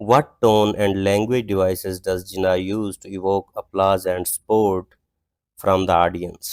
what tone and language devices does Jinnah use to evoke applause and support from the audience?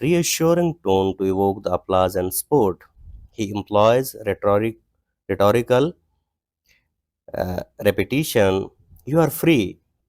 reassuring tone to evoke the applause and support. He employs rhetorical repetition, you are free.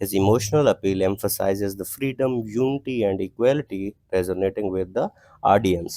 His emotional appeal emphasizes the freedom, unity and equality, resonating with the audience,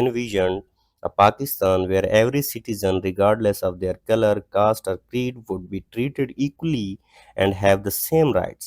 envisioned a Pakistan where every citizen, regardless of their color, caste or creed, would be treated equally and have the same rights.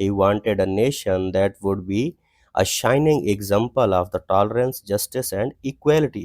he wanted a nation that would be a shining example of the tolerance, justice and equality.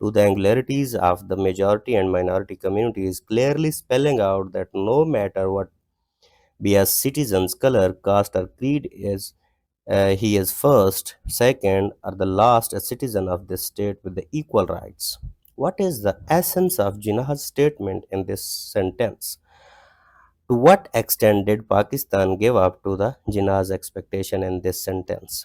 to the angularities of the majority and minority communities, clearly spelling out that no matter what be a citizen's color, caste or creed is, he is first, second or the last a citizen of this state with the equal rights. What is the essence of Jinnah's statement in this sentence? To what extent did Pakistan give up to the Jinnah's expectation in this sentence?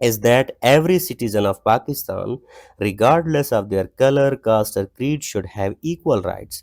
is that every citizen of Pakistan, regardless of their color, caste or creed, should have equal rights.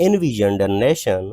envisioned a nation,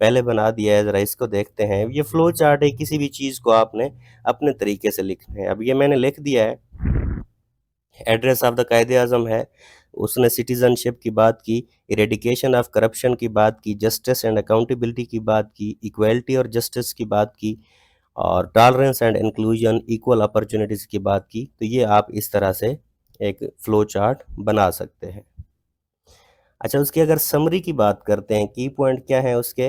پہلے بنا دیا ہے، ذرا اس کو دیکھتے ہیں. یہ flow chart ہے، کسی بھی چیز کو آپ نے اپنے طریقے سے لکھنا ہے. اب یہ میں نے لکھ دیا ہے. Address of the Quaid Azam ہے، اس نے سٹیزن شپ کی بات کی، ایریڈیکیشن آف کرپشن کی بات کی، جسٹس اینڈ اکاؤنٹیبلٹی کی بات کی، ایکویلٹی اور جسٹس کی بات کی، اور tolerance and inclusion, equal opportunities کی بات کی. تو یہ آپ اس طرح سے ایک فلو چارٹ بنا سکتے ہیں. اچھا، اس کی اگر سمری کی بات کرتے ہیں، کی پوائنٹ کیا ہے اس کے؟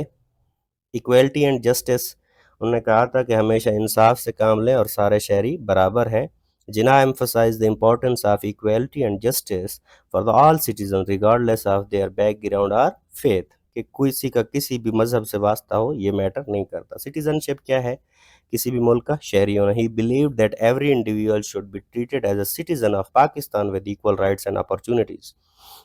ایکویلٹی اینڈ جسٹس، انہوں نے کہا تھا کہ ہمیشہ انصاف سے کام لیں اور سارے شہری برابر ہیں. جناح emphasized the importance of equality and justice for the all citizens regardless of their background or faith، کہ کسی کا کسی بھی مذہب سے واسطہ ہو یہ میٹر نہیں کرتا. سٹیزن شپ کیا ہے؟ کسی بھی ملک کا شہری ہونا. He believed that every individual should be treated as a citizen of Pakistan with equal rights and opportunities،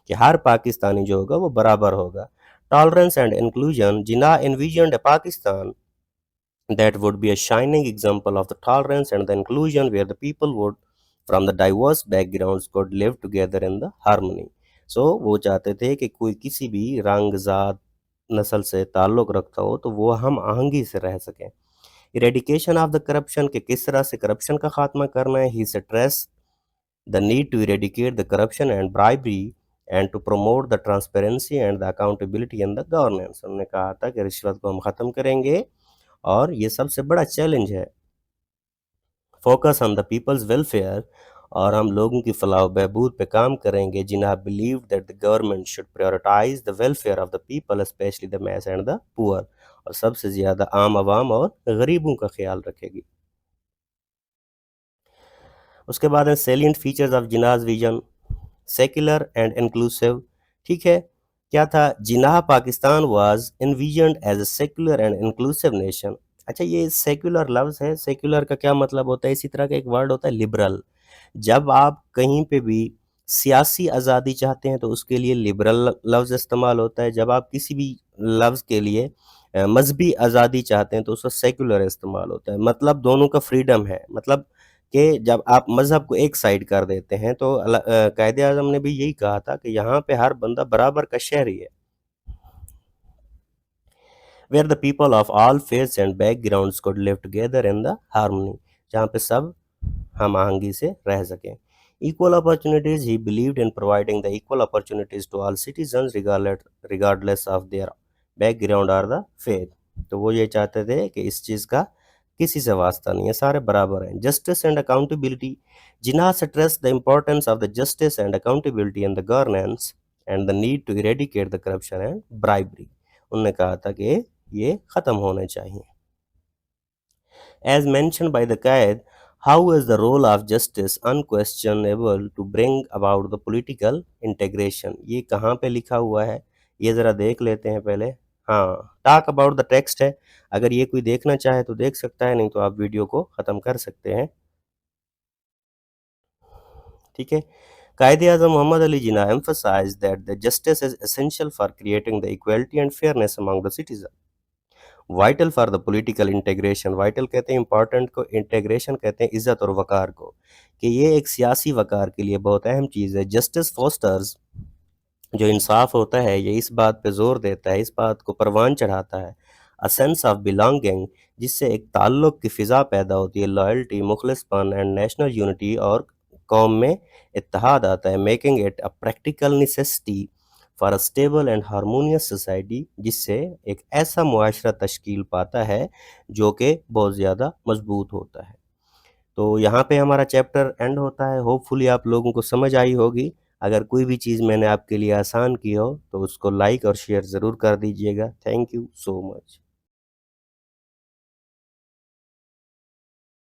کہ ہر پاکستانی جو ہوگا وہ برابر ہوگا. Tolerance and inclusion، Jinnah envisioned a Pakistan that would be a shining example of the tolerance and the inclusion where the people would from the diverse backgrounds could live together in the harmony. So وہ چاہتے تھے کہ کوئی کسی بھی رنگ، ذات، نسل سے تعلق رکھتا ہو تو وہ ہم آہنگی سے رہ سکیں. ایریڈیکیشن آف دا کرپشن، کہ کس طرح سے کرپشن کا خاتمہ کرنا ہے. He stressed the need to eradicate the corruption and bribery and to promote the transparency and the accountability in the governance. انہوں نے کہا تھا کہ رشوت کو ہم ختم کریں گے اور یہ سب سے بڑا چیلنج ہے. Focus on the people's welfare, اور ہم لوگوں کی فلاح و بہبود پہ کام کریں گے. Jinnah believe that the government should prioritize the welfare of the people especially the mass and the poor, اور سب سے زیادہ عام عوام اور غریبوں کا خیال رکھے گی. اس کے بعد ہے salient features of Jinnah's vision, secular and inclusive. ٹھیک ہے، کیا تھا؟ Jinnah Pakistan was envisioned as a secular and inclusive nation. اچھا، یہ سیکولر لفظ ہے، سیکولر کا کیا مطلب ہوتا ہے؟ اسی طرح کا ایک ورڈ ہوتا ہے لبرل. جب آپ کہیں پہ بھی سیاسی آزادی چاہتے ہیں تو اس کے لیے لبرل لفظ استعمال ہوتا ہے. جب آپ کسی بھی لفظ کے لیے مذہبی آزادی چاہتے ہیں تو اس کا سیکولر استعمال ہوتا ہے. مطلب دونوں کا فریڈم ہے. مطلب کہ جب آپ مذہب کو ایک سائیڈ کر دیتے ہیں تو قائد اعظم نے بھی یہی کہا تھا کہ یہاں پہ ہر بندہ برابر کا شہری ہے. where the people of all faiths and backgrounds could live together in the harmony، جہاں پہ سب ہم آہنگی سے رہ سکیں. equal opportunities، he believed in providing the equal opportunities to all citizens regardless of their background or the faith. تو وہ یہ چاہتے تھے کہ اس چیز کا کسی سے واسطہ نہیں ہے، سارے برابر ہیں. justice and accountability، Jinnah stressed the importance of the justice and accountability in the governance and the need to eradicate the corruption and bribery. انہوں نے کہا تھا کہ یہ ختم ہونے چاہیے. As mentioned by the Quaid, how is the role of justice unquestionable to bring about the political integration؟ یہ کہاں پہ لکھا ہوا ہے یہ ذرا دیکھ لیتے ہیں پہلے. ہاں، ٹاک اباؤٹ دا ٹیکسٹ ہے. اگر یہ کوئی دیکھنا چاہے تو دیکھ سکتا ہے، نہیں تو آپ ویڈیو کو ختم کر سکتے ہیں. ٹھیک ہے. قائد اعظم محمد Ali Jinnah emphasized that the justice is essential for creating the equality and fairness among the citizens. Vital for the political integration, vital کہتے ہیں امپورٹنٹ کو، انٹیگریشن کہتے ہیں عزت اور وقار کو، کہ یہ ایک سیاسی وقار کے لیے بہت اہم چیز ہے. جسٹس فوسٹرز، جو انصاف ہوتا ہے یہ اس بات پہ زور دیتا ہے، اس بات کو پروان چڑھاتا ہے، a sense of belonging، جس سے ایک تعلق کی فضا پیدا ہوتی ہے، لائلٹی، مخلص پن اینڈ نیشنل یونٹی، اور قوم میں اتحاد آتا ہے. Making it a practical necessity for a stable and harmonious society, جس سے ایک ایسا معاشرہ تشکیل پاتا ہے جو کہ بہت زیادہ مضبوط ہوتا ہے. تو یہاں پہ ہمارا چیپٹر اینڈ ہوتا ہے. ہوپ فلی آپ لوگوں کو سمجھ آئی ہوگی. اگر کوئی بھی چیز میں نے آپ کے لیے آسان کی ہو تو اس کو لائک اور شیئر ضرور کر دیجیے گا. Thank you so much.